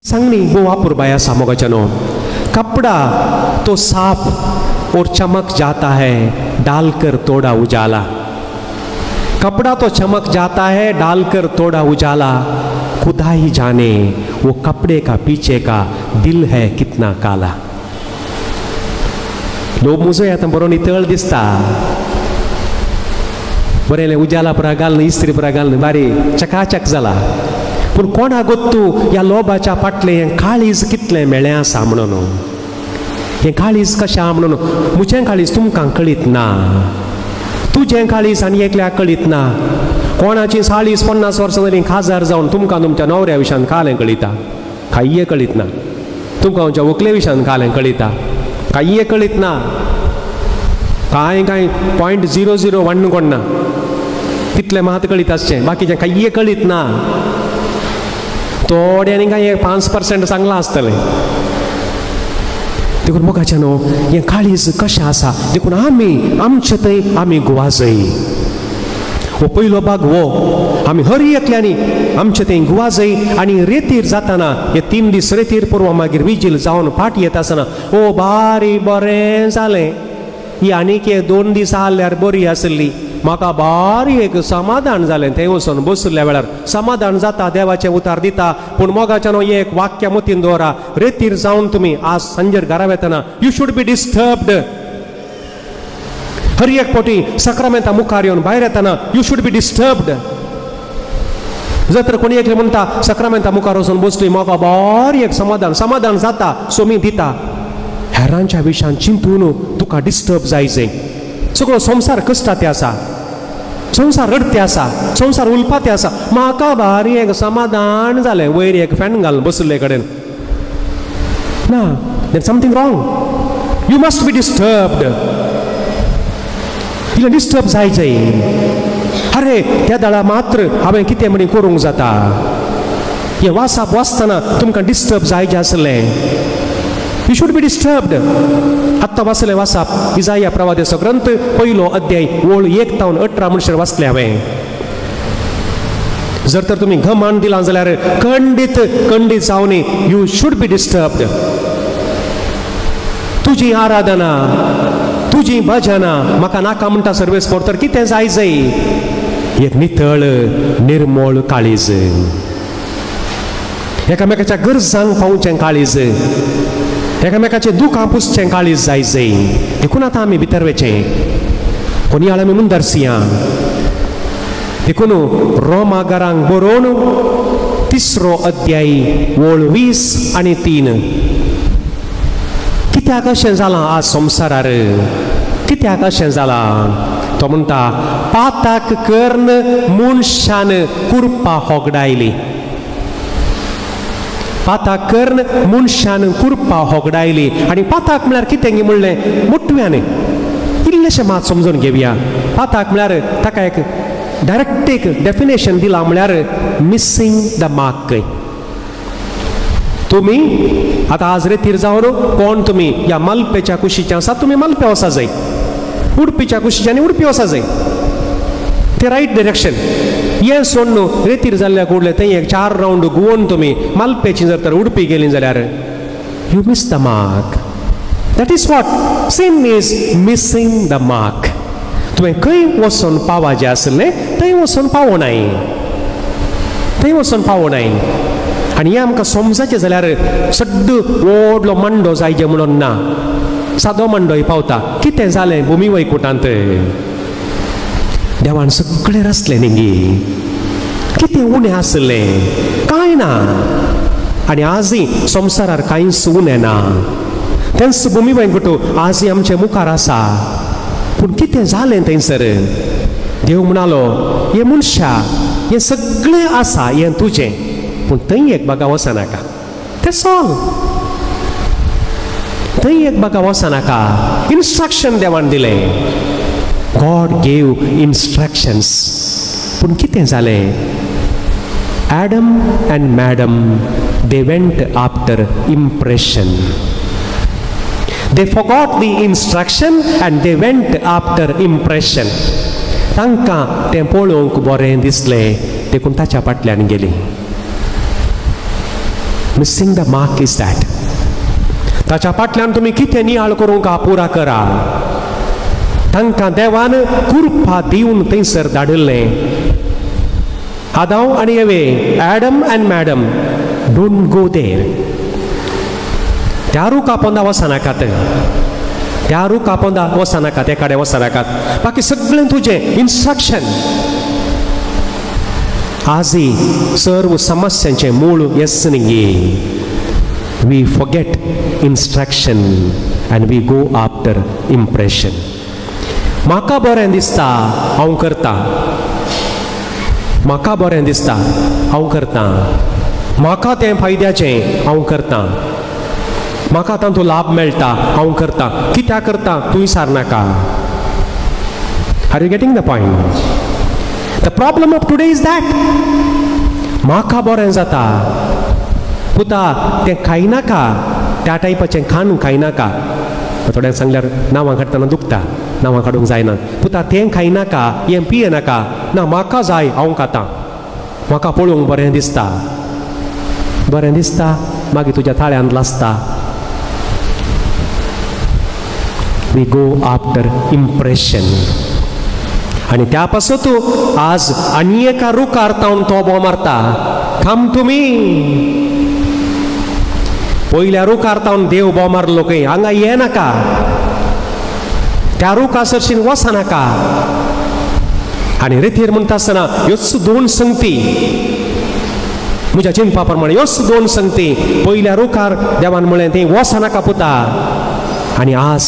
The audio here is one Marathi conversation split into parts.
सांगनी वो वापुर बाया सामोगचनो कपड़ा तो साफ और चमक जाता है डालकर तोड़ा उजाला। कपड़ा तो चमक जाता है डालकर तोड़ा उजाला, खुदा ही जाने वो कपड़े का पीछे का दिल है कितना काला। लोग मुझे आता बरों नितळ दिसता बरेले उजाला पुरा घालून इस्त्री पुरा घालून बारी चकाचक जाला, पूण कोणा गोत्तू ह्या लोबाच्या फाटले हें काळीज कितलें मेळ्ळें आसा म्हणून, हें काळीज कशें आहा म्हणून म्हजें काळीज तुमकां कळीत ना, तुजें काळीज आनी एकल्याक कळीत ना। कोणाची 40-50 वर्सां जालीं खाजार जावन तुमकां तुमच्या नवऱ्या विशयान कालें कळिता, कांय कळीत ना। तुमकां तुमच्या व्हंकले विशयान कालें कळिता, कांय कळीत ना। कांय 0.001 कोण ना, तितलें मात कळीत आसचें, बाकीचें कांय कळीत ना। थोड्यांनी काय 5% सांगलां आसतलें। देखून मोगाच्या न्हू हें काळीज कशें आसा, देखून आमी आमचे थंय आमी गुवाजय। हो पयलो भाग हो आमी हर एकल्यांनी आमचे थंय गुवाजय। आनी रेतीर जाताना हे 3 दीस रेतीर पुरवा मागीर विजील जावन फाट येता आसतना ओ बारी बरें जालें, ही आनीक 2 दीस आसल्यार बरी आसली, म्हाका बारी एक समाधान जालें। थंय वचून बसल्या वेळार समाधान जाता, देवाचें उतार दिता। पूण मोगाच्यान एक वाक्य मतीन दवरा, रेतीर जावन तुमी आज सांजेर घरा वेतना यू शूड बी डिस्टर्ब्ड। हर एक फावटी सक्रामेंता मुखार येवन भायर येतना यू शूड बी डिस्टर्ब्ड। जर तर कोणी एकले म्हणटा सक्रामेंता मुखार वचून बसली म्हाका बारी एक समाधान जाता, सोमी दिता, हेरांच्या विशयान चिंतून तुका डिस्टर्ब जायचें। सगळो संसार कश्टाते आसा, संसार रडते आसा, संसार उलपाते आसा, म्हाका भारी एक समाधान जालें वयर एक फॅन घालून बसले कडेन ना, there something wrong. You must be disturbed, तिला डिस्टर्ब जायचें। अरे त्या दाळा मात्र हांवें कितें म्हणी करूंक जाता, हे वासाप वाचतना तुमकां डिस्टर्ब जायचें आसलें, यू शूड बी डिस्टर्ब्ड। आत्तां वाचलें वाचप इजाया प्रवादिचो ग्रंथ 1 अध्याय ओळ 1 ते 18 म्हणसर वाचलें हांवें। जर तर तुमी घमंड दिलां जाल्यार खंडीत जावन यू शूड बी डिस्टर्ब्ड। तुजी आराधना, तुजी भजना म्हाका नाका म्हणटा सर्वेस पोर तर कितें जायचें, एक नितळ निर्मळ काळीज, एकामेकाच्या गरजांक पावचें काळीज, एकामेकाचे दुखां पुसचें काळीज जायचें। देखून आतां आमी भितर वचें, कोणी आळ आमी मुंदरसियां। देखून रोमाकारांक बरोवन 3 अध्याय ओळ 20 आनी 3 कित्याक अशें जालां आज संवसारार, कित्याक अशें जालां तो म्हणटा पाताक कर्ण मनशान कुरपा होगडायली। पाताक कर्ण मनशान कुरपा होगडायली। आनी पाताक म्हळ्यार कितें म्हणलें मुटव्यान इल्लेशें मात समजून घेवया। पाताक म्हळ्यार ताका एक डायरेक्ट एक डेफिनेशन दिलां म्हळ्यार मिसींग द मार्क। तुमी आतां आज रेतीर जावन कोण तुमी ह्या मलपेच्या कुशीचे आसा, तुमी मलपे वचा जाय, उडपीच्या कुशीच्यांनी उडपी वचा जाय, ते रायट डायरेक्शन। हें सोड न्हू रेतीर जाल्ल्या कुडले थंय एक 4 राउंड घुंवोन तुमी मालपेची जर तर उडपी गेली जाल्यार you miss the mark. That is what sin is missing the mark. तुवें खंय वचून पावपाचें आसलें थंय वचून पावोनाय, थंय वचून पावोनाय। आनी हें आमकां समजाचें जाल्यार सड्ड व्हडलो मांडो जायचे म्हणून ना, सादो मांडोय पावता। कितें जालें भुमी वैकुंठांत, देवान सगळें रचलें न्ही, कितें उणें आसलें कांय ना। आनी आजय संवसारार कांयच उणें ना, तेंच भुमी वैकुंठ आजय आमचे मुखार आसा। पूण कितें जालें थंयसर, देव म्हणालो हे मनशा हें सगळें आसा हें तुजें, पूण थंय एक बागा वचनाका, तेच ऑल। थंय एक बागा वचनाका, इन्स्ट्रक्शन देवान दिलें, गॉड गेव इन्स्ट्रक्शन्स। पूण कितें जालें, Adam and madam they went after impression. They forgot the instruction and they went after impression. तांकां तें पळोवंक बरें दिसलें, देखून ताच्या फाटल्यान गेलीं। Missing the mark is that. ताच्या फाटल्यान तुमी कितें नियाळ करूंक पुरा करा. तांकां देवान कुरपा दिवन थंयसर धाडिल्लें. आदाव आनी एवे, Adam and madam, don't go there. त्या रूख आपोंदा वचनाकात, त्या रूख आपोंदा वचनाकात, ते कडेन वचनाकात. बाकी सगळें तुजें इन्स्ट्रक्शन. आजही सर्व समस्यांचे मूळ येसनिंगी. We forget instruction and we go after impression. म्हाका बरें दिसता हांव करता, म्हाका बरें दिसता हांव करता, म्हाका तें फायद्याचें हांव करता, म्हाका तातूंत लाभ मेळटा हांव करता. कित्याक करता तूं विचारनाका. Are you getting the point? The problem of today is that म्हाका बरें जाता, पुता तें खायनाका, त्या टायपाचें खाण खायनाका. थोड्यांक सांगल्यार नांवां काडटना दुखता, नांवां काडूंक जायना. पुता तें खायनाका, हें पियेनाका. ना, म्हाका जाय हांव खाता, म्हाका पळोवंक बरें दिसता. बरें दिसता मागीर तुज्या ताळ्यांत लासता. We go after impression. आनी त्या पासून तूं आज आनी एका रुखार तावन तोबो मारता. Come to me. पयल्या रुखार तावन देव बो मारलो खंय, हांगा येनाका, त्या रुखा सरशीन वचनाका. आनी रितीर म्हणटा आसतना ह्योच दोन संगती, म्हज्या चिंतपा प्रमाणे ह्योच दोन संगती. पयल्या रुखार देवान म्हळें थंय वचनाका पुता. आनी आज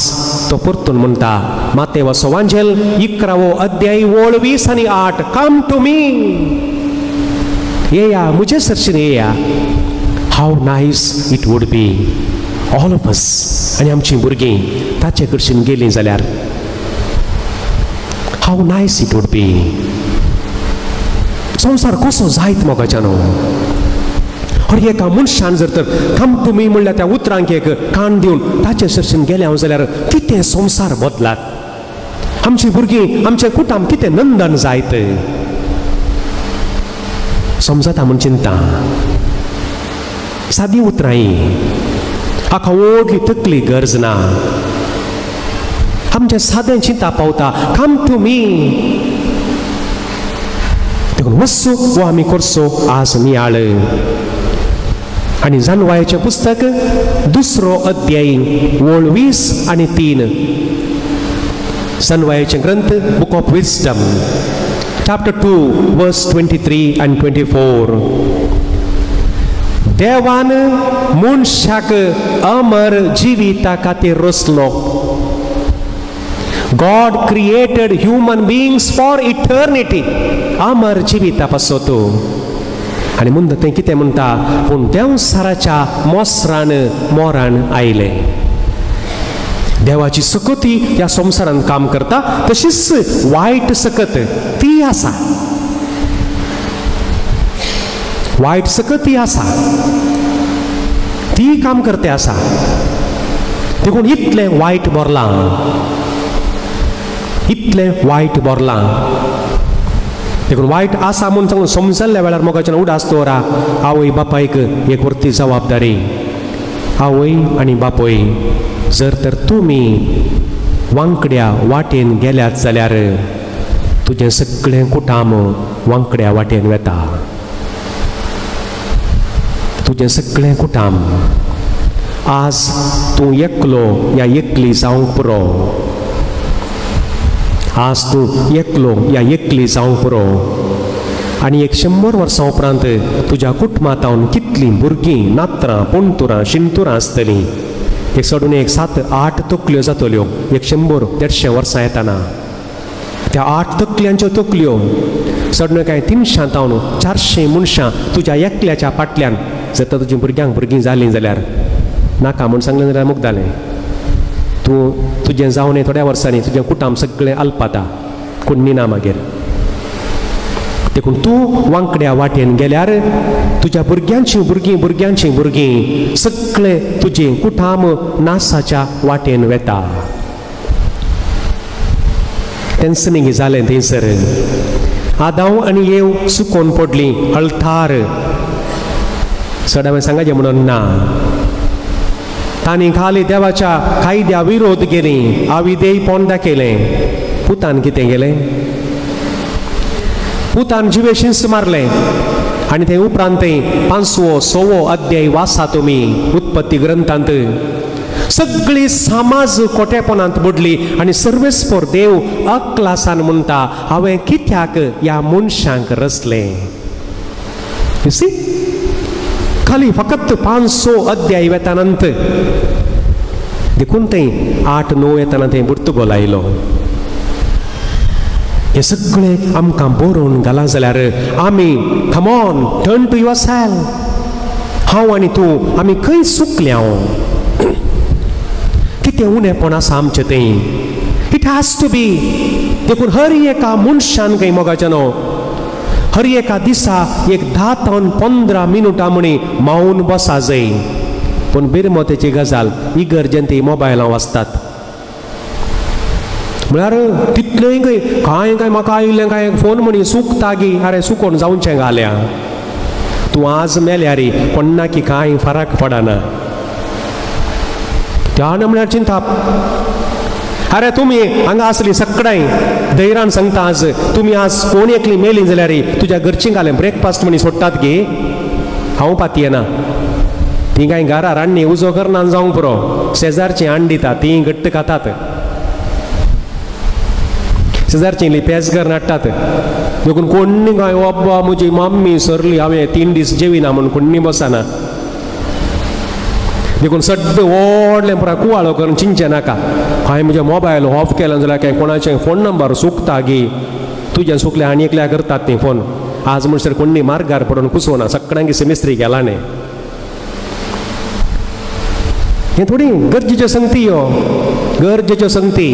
तो परतून म्हणटा, मातेवाचो वांजेल 11वो अध्याय 20 आनी 8, कम टू मी. येया, म्हजे सरशीन येया. How nice it would be all of us. आनी आमचीं भुरगीं ताचे कडच्यान गेलीं जाल्यार how nice it would be. संवसार कसो जायत मोगाच्यानो. और एका मनशान जर तर कम टू मी म्हणल्यार त्या उतरांक एक कान दिवन ताचे सरशीन गेले हांव जाल्यार कितें संवसार बदलात. आमचीं भुरगीं, आमचें कुटुंब कितें नंदन जायत. समजता म्हूण चिंता. सादी उतरांय, हाका व्हडली तकली गरज ना. आमचें सादें चिंता पावता, कम टू मी. देखून वचो वो आमी करचो आज नियाळ. आनी जानवायाचें पुस्तक 2रो अध्याय 20 आनी 3. जानवायाचें ग्रंथ book of wisdom chapter 2 verse 23 and 24. देवान मनशाक अमर जिविता खातीर रचलो. God created human beings for eternity. अमर जिविता पासतो. आनी म्हणटा तें कितें म्हणटा, पूण देंवसाराच्या मोसरान मोरान आयले. देवाची सकती ह्या संवसारान काम करता, तशीच वायट सकत ती आसा. वायट सकती आसा, ती काम करते आसा. देखून इतलें वायट बोरलां, इतलें वायट बोरलां. देखून वायट आसा म्हूण सांगून समजल्ल्या वेळार मोगाच्यान उडास दवरा. आवय बापायक एक व्हरती जबाबदारी. आवय आनी बापय, जर तर तुमी वांकड्या वाटेन गेल्यात जाल्यार तुजें सगळें कुटुंब वांकड्या वाटेन वेता. तुजें सगळें कुटुंब. आज तूं एकलो या एकली जावंक पुरो. आज तूं एकलो या एकली जावंक पुरो. आनी 100 वर्सां उपरांत तुज्या कुटुंबांत कितलीं भुरगीं, नात्रां, पोंतुरां, शिंतुरां आसतलीं. एक सोडून एक 7-8 तकल्यो जातल्यो 100-150 वर्सां येताना. त्या 8 तकल्यांच्यो तकल्यो सोडून काय 300 तावन 400 मनशां तुज्या एकल्याच्या फाटल्यान. जर तर तुजीं भुरगीं जालीं जाल्यार नाका म्हूण सांगलें जाल्यार मुग्धालें. तूं तुजें जावन थोड्या वर्सांनी तुजें कुटुंब सगळें अल्पाता, कोण निना मागीर. देखून तूं वांकड्या वाटेन गेल्यार तुज्या भुरग्यांचीं भुरगीं सगळें तुजें कुटुंब नासाच्या वाटेन वेता. तेंच जालें थंयसर. आदाव आनी येव सुकोवन पडलीं हळतार. चड हांवें सांगाचें म्हणून ना. तांणी खाली देवाच्या कायद्या विरोध केली, अविधेयपण दाखयलें. पुतान कितें केलें? पुतान जिवे शिंस मारलें. आनी ते उपरांत 5वो 6वो अध्याय वाचा तुमी उत्पत्ती ग्रंथांत. सगळी समाज कोटेपणांत बुडली आनी सर्वेस्पर देव अक्लासान म्हणटा, हांवें कित्याक ह्या मनशांक रचलें. खाली फकत 5-6 अध्याय वेतानंत देखून थंय 8-9 येताना थंय पुर्तुगोल आयलो. हे सगळें आमकां बरोवन घाला जाल्यार आमी come on turn to yourself. हांव आनी तूं आमी खंय चुकल्या? कितें उणेपण आसा आमचें तें? It has to be. देखून हर एका मनशान खंय मोगाचें न्हू, हर एका दिसा एक 10 ते 15 मिनटां म्हणी मावून बसा जाय. पूण बिरमोतेची गजाल इगर्जेन ती मोबायलां वाचतात. म्हळ्यार तितलेंय काय म्हाका आयिल्लें काय फोन म्हणी चुकता गी. अरे चुकोवन जावचें घाल्या. तूं आज मेल्यार कोण्णा की कांय फरक पडना. त्या म्हळ्यार चिंता. अरे तुमी हांगा आसली सगळ्यां धैर्यान सांगता, आज तुमी आज कोण एकली मेली जाल्यार तुज्या घरचीं घालें ब्रेकफास्ट म्हणी सोडटात गे. हांव पातयेना. ती कांय घरा रान्नी उजो करना जावंक पुरो. शेजारची आण दिता ती घट्ट खातात. शेजारची लिपेज कर नाडटात. देखून कोणी काय अब्बा म्हजी मम्मी सरली हांवें 3 दीस जेविना म्हणून कोणी बसना. देखून सड्ड व्हडलें पुरा कुवाळो करून चिंचे नाका. हांवें म्हजे मोबायल ऑफ केलो जाल्यार काय कोणाचे फोन नंबर चुकता गी. तुज्यान चुकले आनी एकल्या करतात ती फोन. आज म्हणसर कोणी मार्गार पडून कुसोना. सगळ्यांक सेमिस्त्री गेला न्ही. हे थोडी गरजेच्यो संगती. ह्यो गरजेच्यो संगती.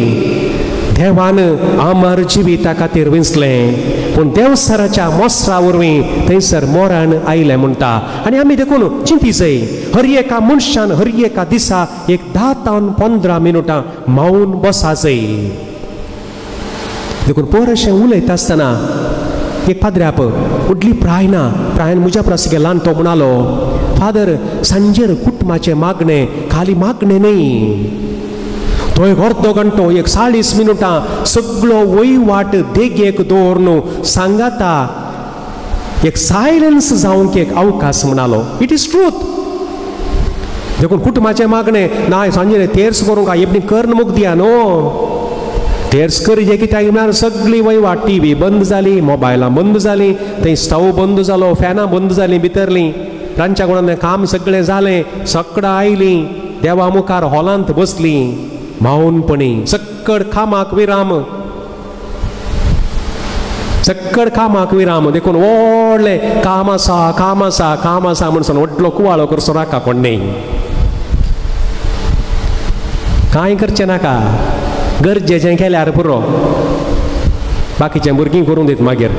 देवान आमर जिविता खातीर विंचलें, पूण देवसराच्या मोस्रा वरवीं थंयसर मोरण आयलें म्हणटा. आनी आमी देखून चिंती जाय, हर एका मनशान हर एका दिसा एक 10 ते 15 मिनटां मावून बसा जाय. देखून पोरशें उलयता आसतना एक पाद्र्याप उडली प्रायन म्हज्या प्रस्के ल्हान तो म्हणालो, फादर सांजेर कुटुंबाचें मागणें खाली मागणें न्ही. तो एक अर्दो घंटो 40 मिनटां सगळो वयवाट देगेक दवरून सांगाता एक सायलन्स जावंक एक अवकाश म्हणालो. It is truth. देखून कुटुंबाचें मागणें ना सांजे तेर्स करूंक एपणी कर्ण मुख दिया न्हू. तेर्स करी जे कित्याक म्हळ्यार सगळी वयवाट टीव्ही बंद जाली, मोबायलां बंद जालीं, थंय स्टव बंद जालो, फॅनां बंद जालीं भितरलीं. रांदच्या कोणान काम सगळें जालें, सकडा आयलीं, देवा मुखार हॉलांत बसलीं. माऊनपणी सक्कड खामाक विराम. सक्कड खामाक विराम. देखून व्हडले काम आसा म्हणून व्हडलो कुवाळो करचो नाका. कोण न्ही कांय करचें नाका. गरजेचें केल्यार पुरो. बाकीचें भुरगीं करूं दीत मागीर.